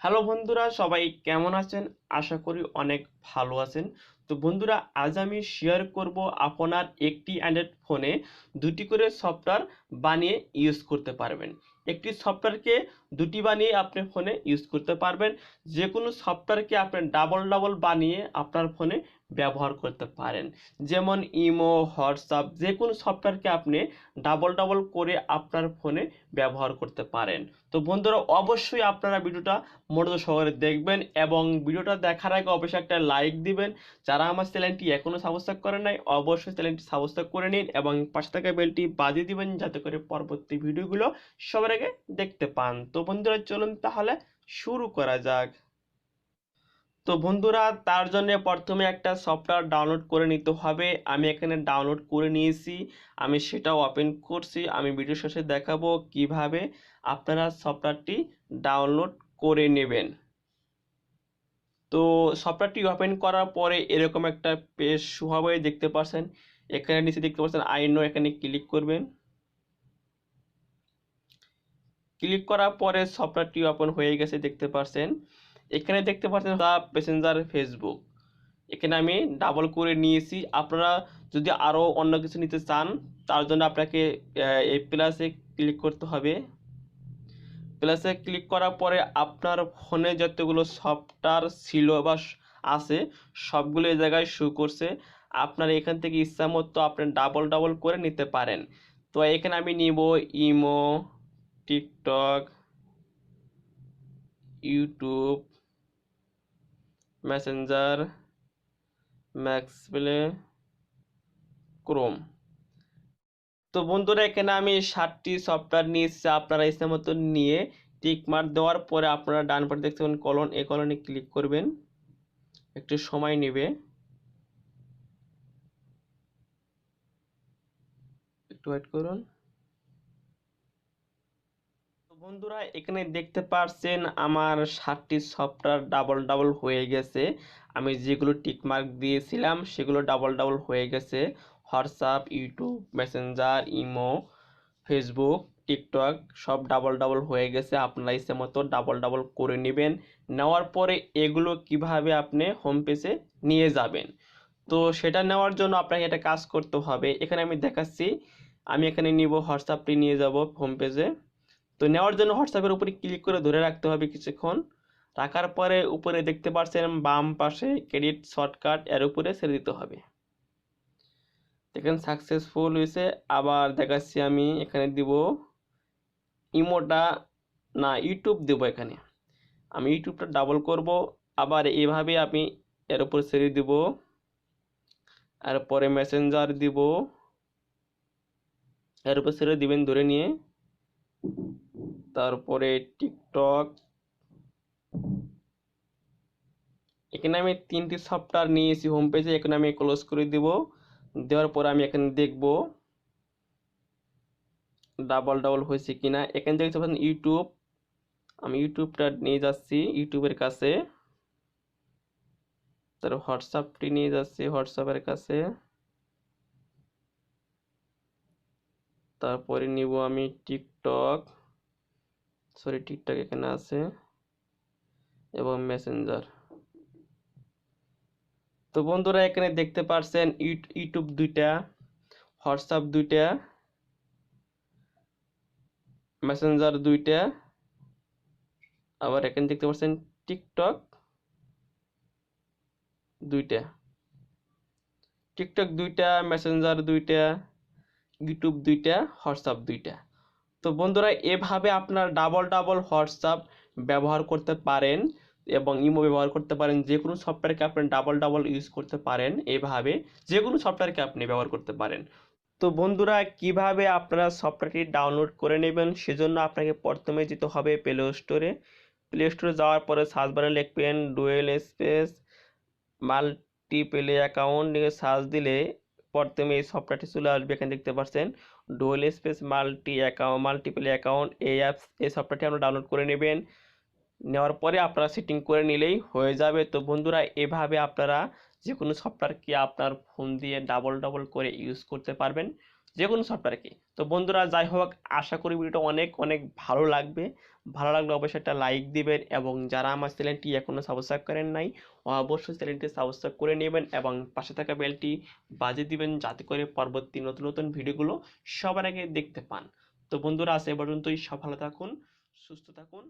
Hello বন্ধুরা, সবাই কেমন আছেন? আশা করি অনেক ভালো আছেন। তো বন্ধুরা, আজ আমি শেয়ার করব আপনার একটি অ্যান্ড্রয়েড ফোনে দুটি করে সফটওয়্যার বানিয়ে ইউজ করতে পারবেন। একটি সফটওয়্যারকে দুটি বানিয়ে আপনি ফোনে ইউজ করতে পারবেন। যে কোনো সফটওয়্যারকে আপনি ডাবল ডাবল বানিয়ে আপনার ফোনে ব্যবহার করতে পারেন। যেমন ইমো, হোয়াটসঅ্যাপ, যে কোনো সফটওয়্যারকে আপনি ডাবল ডাবল করে আপনার ফোনে ব্যবহার করতে পারেন। তো বন্ধুরা, অবশ্যই আপনারা ভিডিওটা মনোযোগ সহকারে দেখবেন এবং ভিডিওটা দেখার আগে অবশ্যই একটা লাইক দিবেন। যারা আমার চ্যানেলটি এখনো সাবস্ক্রাইব করেন নাই, অবশ্যই চ্যানেলটি সাবস্ক্রাইব করে নিন এবং পাশে থাকা বেলটি বাজিয়ে দিবেন যাতে করে পরবর্তী ভিডিওগুলো সবার আগে দেখতে পান। তো বন্ধুরা, চলুন তাহলে শুরু করা যাক। তো বন্ধুরা, তার জন্য প্রথমে একটা সফটওয়্যার ডাউনলোড করে নিতে হবে। আমি এখানে ডাউনলোড করে নিয়েছি, আমি সেটাও ওপেন করছি। আমি ভিডিও শেষে দেখাবো কিভাবে আপনারা সফটওয়্যারটি ডাউনলোড করে নেবেন। তো সফটওয়্যারটি ওপেন করার পরে এরকম একটা পেজ শো হবে, দেখতে পাচ্ছেন। এখানে নিচে দেখতে পাচ্ছেন আই নো, এখানে ক্লিক করবেন। ক্লিক করার পরে সফটওয়্যারটি ওপেন হয়ে গেছে, দেখতে পাচ্ছেন। এখানে দেখতে পাচ্ছেন প্যাসেঞ্জার ফেসবুক, এখানে আমি ডাবল করে নিয়েছি। আপনারা যদি আরও অন্য কিছু নিতে চান, তার জন্য আপনাকে এই প্লাসে ক্লিক করতে হবে। প্লাসে ক্লিক করার পরে আপনার ফোনে যতগুলো সফটওয়্যার ছিল বা আছে সবগুলো এই জায়গায় শো করছে। আপনার এখান থেকে ইচ্ছা মতো আপনি ডাবল ডাবল করে নিতে পারেন। তো এখানে আমি নিব imo, TikTok, YouTube, Messenger, max play, Chrome. তো বন্ধুরা, এখানে আমি 7টি সফটওয়্যার নিয়েছি। আপনারা ইচ্ছা মতো নিয়ে টিক মার্ক দেওয়ার পরে আপনারা ডান পাশে দেখতে কলন, এই কলনে ক্লিক করবেন। একটু সময় নেবে, একটু ওয়েট করুন। তো বন্ধুরা, এখানে দেখতে পাচ্ছেন আমার 7টি সফটওয়্যার ডাবল ডাবল হয়ে গেছে। আমি যেগুলো টিক মার্ক দিয়েছিলাম সেগুলো ডাবল ডাবল হয়ে গেছে। WhatsApp, YouTube, Messenger, imo, Facebook, TikTok সব ডাবল ডাবল হয়ে গেছে। আপনারা ইচ্ছে মতো ডাবল ডাবল করে নেবেন। নেওয়ার পরে এগুলো কিভাবে আপনি হোম পেজে নিয়ে যাবেন, তো সেটা নেওয়ার জন্য আপনাকে একটা কাজ করতে হবে। এখানে আমি দেখাচ্ছি, আমি এখানে নিব হোয়াটসঅ্যাপটি, নিয়ে যাব হোম পেজে। তো নেওয়ার জন্য হোয়াটসঅ্যাপের উপরে ক্লিক করে ধরে রাখতে হবে কিছুক্ষণ। রাখার পরে উপরে দেখতে পাচ্ছেন বাম পাশে ক্রেডিট শর্টকাট, এর উপরে ছেড়ে দিতে হবে। দেখেন সাকসেসফুল হয়েছে। আবার দেখাচ্ছি, আমি এখানে দিব ইমোটা, না ইউটিউব দেব। এখানে আমি ইউটিউবটা ডাবল করব। আবার এইভাবে আমি এর উপর ছেড়ে দিব। আর পরে মেসেঞ্জার দিব, এর উপর ছেড়ে দিবেন ধরে নিয়ে। তারপরে টিকটক, এখানে আমি 3টি সফটওয়্যার নিয়েছি হোম পেজে। এখানে আমি ক্লোজ করে দিব। দেওয়ার পর আমি এখানে দেখব ডাবল ডাবল হয়েছে কিনা। এখানে দেখতে পাচ্ছেন ইউটিউব, আমি ইউটিউবটা নিয়ে যাচ্ছি ইউটিউবের কাছে। তার হোয়াটসঅ্যাপটি নিয়ে যাচ্ছি হোয়াটসঅ্যাপের কাছে। তারপরে নিব আমি টিকটক, সরি টিকটক এখানে আছে, এবং মেসেঞ্জার। তো বন্ধুরা, এখানে দেখতে পাচ্ছেন ইউটিউব 2টা, হোয়াটসঅ্যাপ 2টা, মেসেঞ্জার 2টা। আবার এখানে দেখতে পাচ্ছেন টিকটক 2টা, টিকটক 2টা, মেসেঞ্জার 2টা, ইউটিউব 2টা, হোয়াটসঅ্যাপ 2টা। তো বন্ধুরা, এভাবে আপনার ডাবল ডাবল হোয়াটসঅ্যাপ ব্যবহার করতে পারেন এবং ইমো ব্যবহার করতে পারেন। যে কোনো সফটওয়্যারকে আপনি ডাবল ডাবল ইউজ করতে পারেন, এভাবে যে কোনো সফটওয়্যারকে আপনি ব্যবহার করতে পারেন। তো বন্ধুরা, কিভাবে আপনারা সফটওয়্যারটি ডাউনলোড করে নেবেন, সেজন্য আপনাকে প্রথমে যেতে হবে প্লে স্টোরে। প্লে স্টোরে যাওয়ার পরে সার্চ বারে লিখবেন ডুয়েল স্পেস মাল্টিপ্লে অ্যাকাউন্ট দিয়ে সার্চ দিলে প্রথমে এই সফটওয়্যারটি চলে আসবে। এখানে দেখতে পাচ্ছেন ডুয়েল স্পেস মাল্টিপ্লে অ্যাকাউন্ট, এই সফটওয়্যারটি আপনারা ডাউনলোড করে নেবেন। নেওয়ার পরে আপনারা সেটিং করে নিলেই হয়ে যাবে। তো বন্ধুরা, এভাবে আপনারা যে কোনো সফটওয়্যারকে আপনার ফোন দিয়ে ডাবল ডাবল করে ইউজ করতে পারবেন। যে কোনো সফটওয়্যার কি। তো বন্ধুরা যাই হোক, আশা করি ভিডিওটা অনেক অনেক ভালো লাগবে। ভালো লাগলে অবশ্যই একটা লাইক দিবেন, এবং যারা আমার চ্যানেলটি এখনো সাবস্ক্রাইব করেন নাই অবশ্যই চ্যানেলটি সাবস্ক্রাইব করে নেবেন এবং পাশে থাকা বেলটি বাজিয়ে দিবেন, যাতে করে পরবর্তী নতুন নতুন ভিডিওগুলো সবার আগে দেখতে পান। তো বন্ধুরা আজ এ পর্যন্তই, সব ভালো থাকুন, সুস্থ থাকুন।